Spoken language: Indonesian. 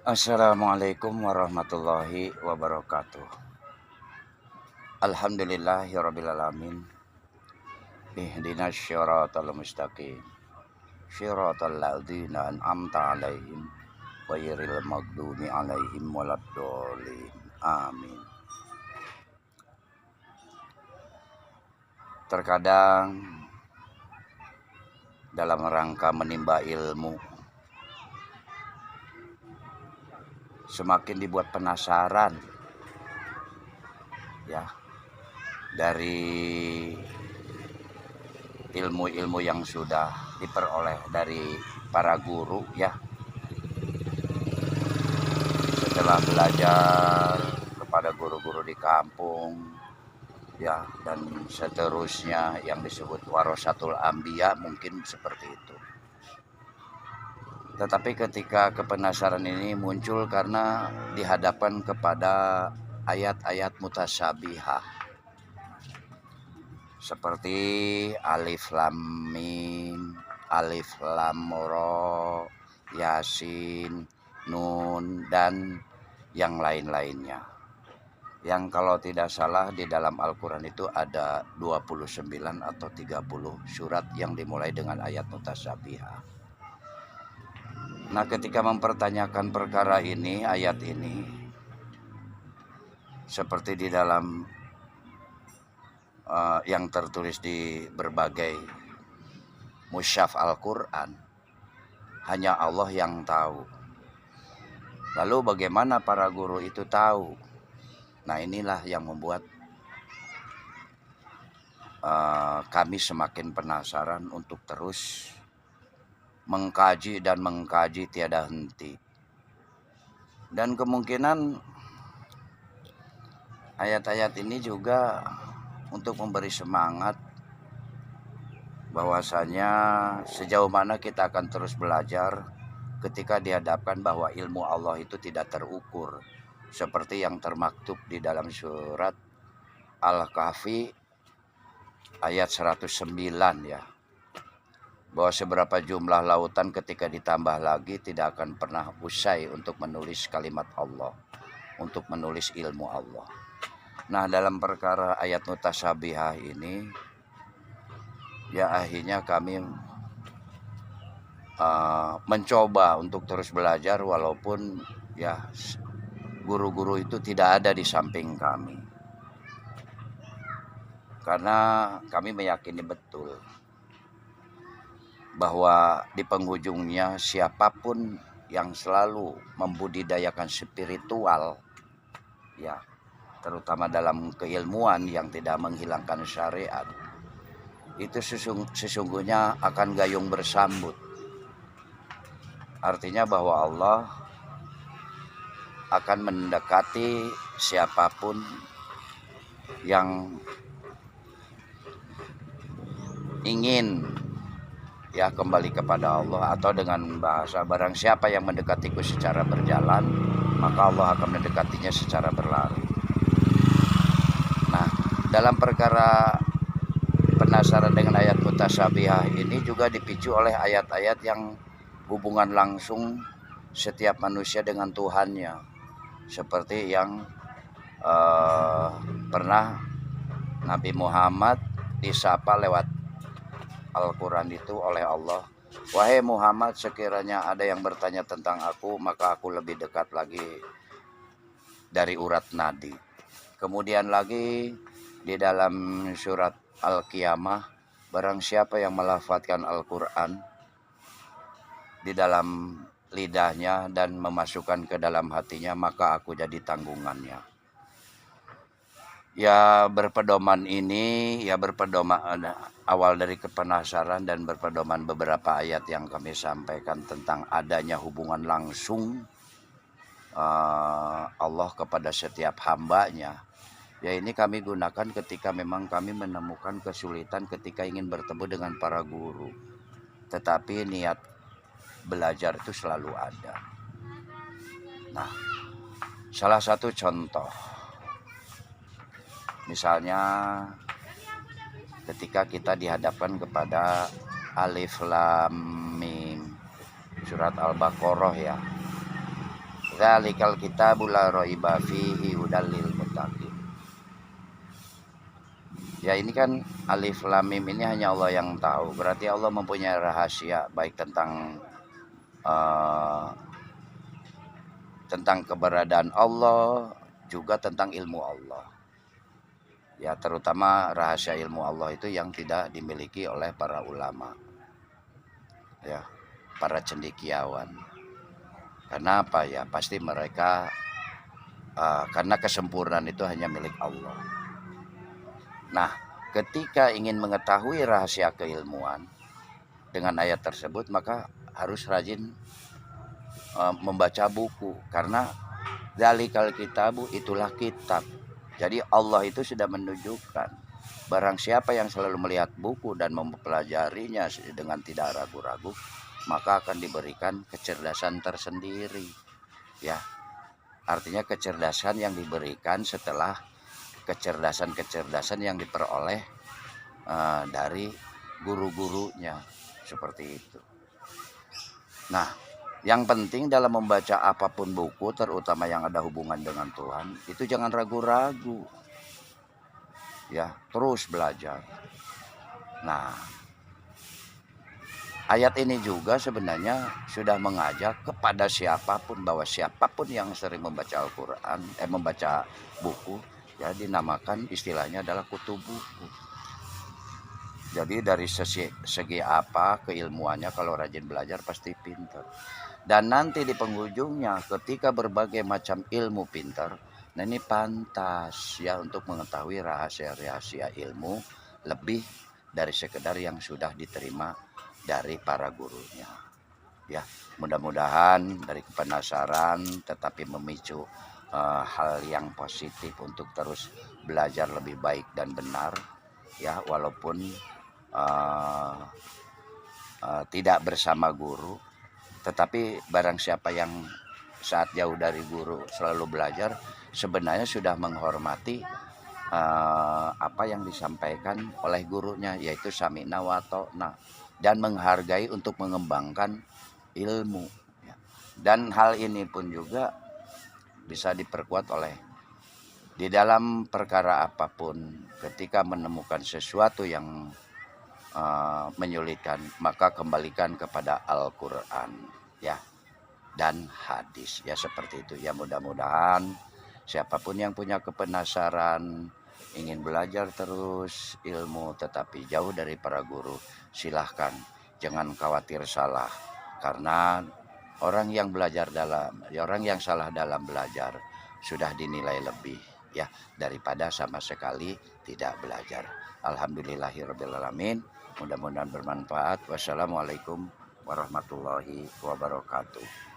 Assalamualaikum warahmatullahi wabarakatuh. Alhamdulillahirrabbilalamin. Ihdinas syiratal mustaqim, syiratal ladzina an'amta alaihim ghairil maghdubi alaihim waladdallin. Amin. Terkadang dalam rangka menimba ilmu semakin dibuat penasaran ya dari ilmu-ilmu yang sudah diperoleh dari para guru ya. Setelah belajar kepada guru-guru di kampung ya, dan seterusnya yang disebut warasatul anbiya, mungkin seperti itu. Tetapi ketika kepenasaran ini muncul karena dihadapkan kepada ayat-ayat mutasyabihah seperti alif lam mim, alif lam ra, yasin, nun, dan yang lain-lainnya. Yang kalau tidak salah di dalam Al-Quran itu ada 29 atau 30 surat yang dimulai dengan ayat mutasyabihah. Nah, ketika mempertanyakan perkara ini, ayat ini, seperti di dalam yang tertulis di berbagai mushaf Al-Quran, hanya Allah yang tahu. Lalu bagaimana para guru itu tahu? Nah, inilah yang membuat kami semakin penasaran untuk terus mengkaji dan mengkaji tiada henti. Dan kemungkinan ayat-ayat ini juga untuk memberi semangat bahwasanya sejauh mana kita akan terus belajar ketika dihadapkan bahwa ilmu Allah itu tidak terukur, seperti yang termaktub di dalam surat Al-Kahfi ayat 109 ya, bahwa seberapa jumlah lautan ketika ditambah lagi tidak akan pernah usai untuk menulis kalimat Allah, untuk menulis ilmu Allah. Nah, dalam perkara ayat mutasyabihah ini ya, akhirnya kami mencoba untuk terus belajar walaupun ya guru-guru itu tidak ada di samping kami. Karena kami meyakini betul bahwa di penghujungnya siapapun yang selalu membudidayakan spiritual ya, terutama dalam keilmuan yang tidak menghilangkan syariat, itu sesungguhnya akan gayung bersambut. Artinya bahwa Allah akan mendekati siapapun yang ingin ya kembali kepada Allah, atau dengan bahasa barang siapa yang mendekatiku secara berjalan, maka Allah akan mendekatinya secara berlari. Nah, dalam perkara penasaran dengan ayat mutasyabihah ini juga dipicu oleh ayat-ayat yang hubungan langsung setiap manusia dengan Tuhannya, seperti yang pernah Nabi Muhammad disapa lewat Al-Quran itu oleh Allah, "Wahai Muhammad, sekiranya ada yang bertanya tentang aku, maka aku lebih dekat lagi dari urat nadi." Kemudian lagi di dalam surat Al-Qiyamah, barang siapa yang melafadzkan Al-Quran di dalam lidahnya dan memasukkan ke dalam hatinya, maka aku jadi tanggungannya. Ya, berpedoman ini ya berpedoman awal dari kepenasaran dan berpedoman beberapa ayat yang kami sampaikan tentang adanya hubungan langsung Allah kepada setiap hambanya. Ya, ini kami gunakan ketika memang kami menemukan kesulitan ketika ingin bertemu dengan para guru. Tetapi niat belajar itu selalu ada. Nah, salah satu contoh, misalnya ketika kita dihadapkan kepada alif lam mim surat Al-Baqarah ya, Dzalikal kitabu la raiba fihi hudal lil muttaqin. Ya ini kan alif lam mim ini hanya Allah yang tahu. Berarti Allah mempunyai rahasia baik tentang keberadaan Allah, juga tentang ilmu Allah. Ya terutama rahasia ilmu Allah itu yang tidak dimiliki oleh para ulama. Ya, para cendekiawan. Karena apa ya? Pasti mereka karena kesempurnaan itu hanya milik Allah. Nah, ketika ingin mengetahui rahasia keilmuan dengan ayat tersebut, maka harus rajin membaca buku, karena dzalikal kitabu itulah kitab. Jadi Allah itu sudah menunjukkan barang siapa yang selalu melihat buku dan mempelajarinya dengan tidak ragu-ragu, maka akan diberikan kecerdasan tersendiri. Ya, artinya kecerdasan yang diberikan setelah kecerdasan yang diperoleh dari guru-gurunya, seperti itu. Nah, yang penting dalam membaca apapun buku, terutama yang ada hubungan dengan Tuhan, itu jangan ragu-ragu. Ya, terus belajar. Nah, ayat ini juga sebenarnya sudah mengajak kepada siapapun, bahwa siapapun yang sering membaca Al-Quran, membaca buku, ya dinamakan istilahnya adalah kutu buku. Jadi dari segi apa keilmuannya, kalau rajin belajar pasti pintar. Dan nanti di penghujungnya ketika berbagai macam ilmu pintar, nah ini pantas ya untuk mengetahui rahasia-rahasia ilmu lebih dari sekedar yang sudah diterima dari para gurunya. Ya, mudah-mudahan dari penasaran tetapi memicu hal yang positif untuk terus belajar lebih baik dan benar, ya walaupun tidak bersama guru, tetapi barang siapa yang saat jauh dari guru selalu belajar, sebenarnya sudah menghormati apa yang disampaikan oleh gurunya, yaitu sami'na wa ta'na, dan menghargai untuk mengembangkan ilmu. Dan hal ini pun juga bisa diperkuat oleh di dalam perkara apapun, ketika menemukan sesuatu yang menyulitkan, maka kembalikan kepada Al-Quran, ya, dan hadis, ya seperti itu. Ya mudah-mudahan siapapun yang punya kepenasaran, ingin belajar terus ilmu tetapi jauh dari para guru, silahkan, jangan khawatir salah, karena orang yang salah dalam belajar sudah dinilai lebih, ya, daripada sama sekali tidak belajar. Alhamdulillahirrabbilalamin. Mudah-mudahan bermanfaat. Wassalamualaikum warahmatullahi wabarakatuh.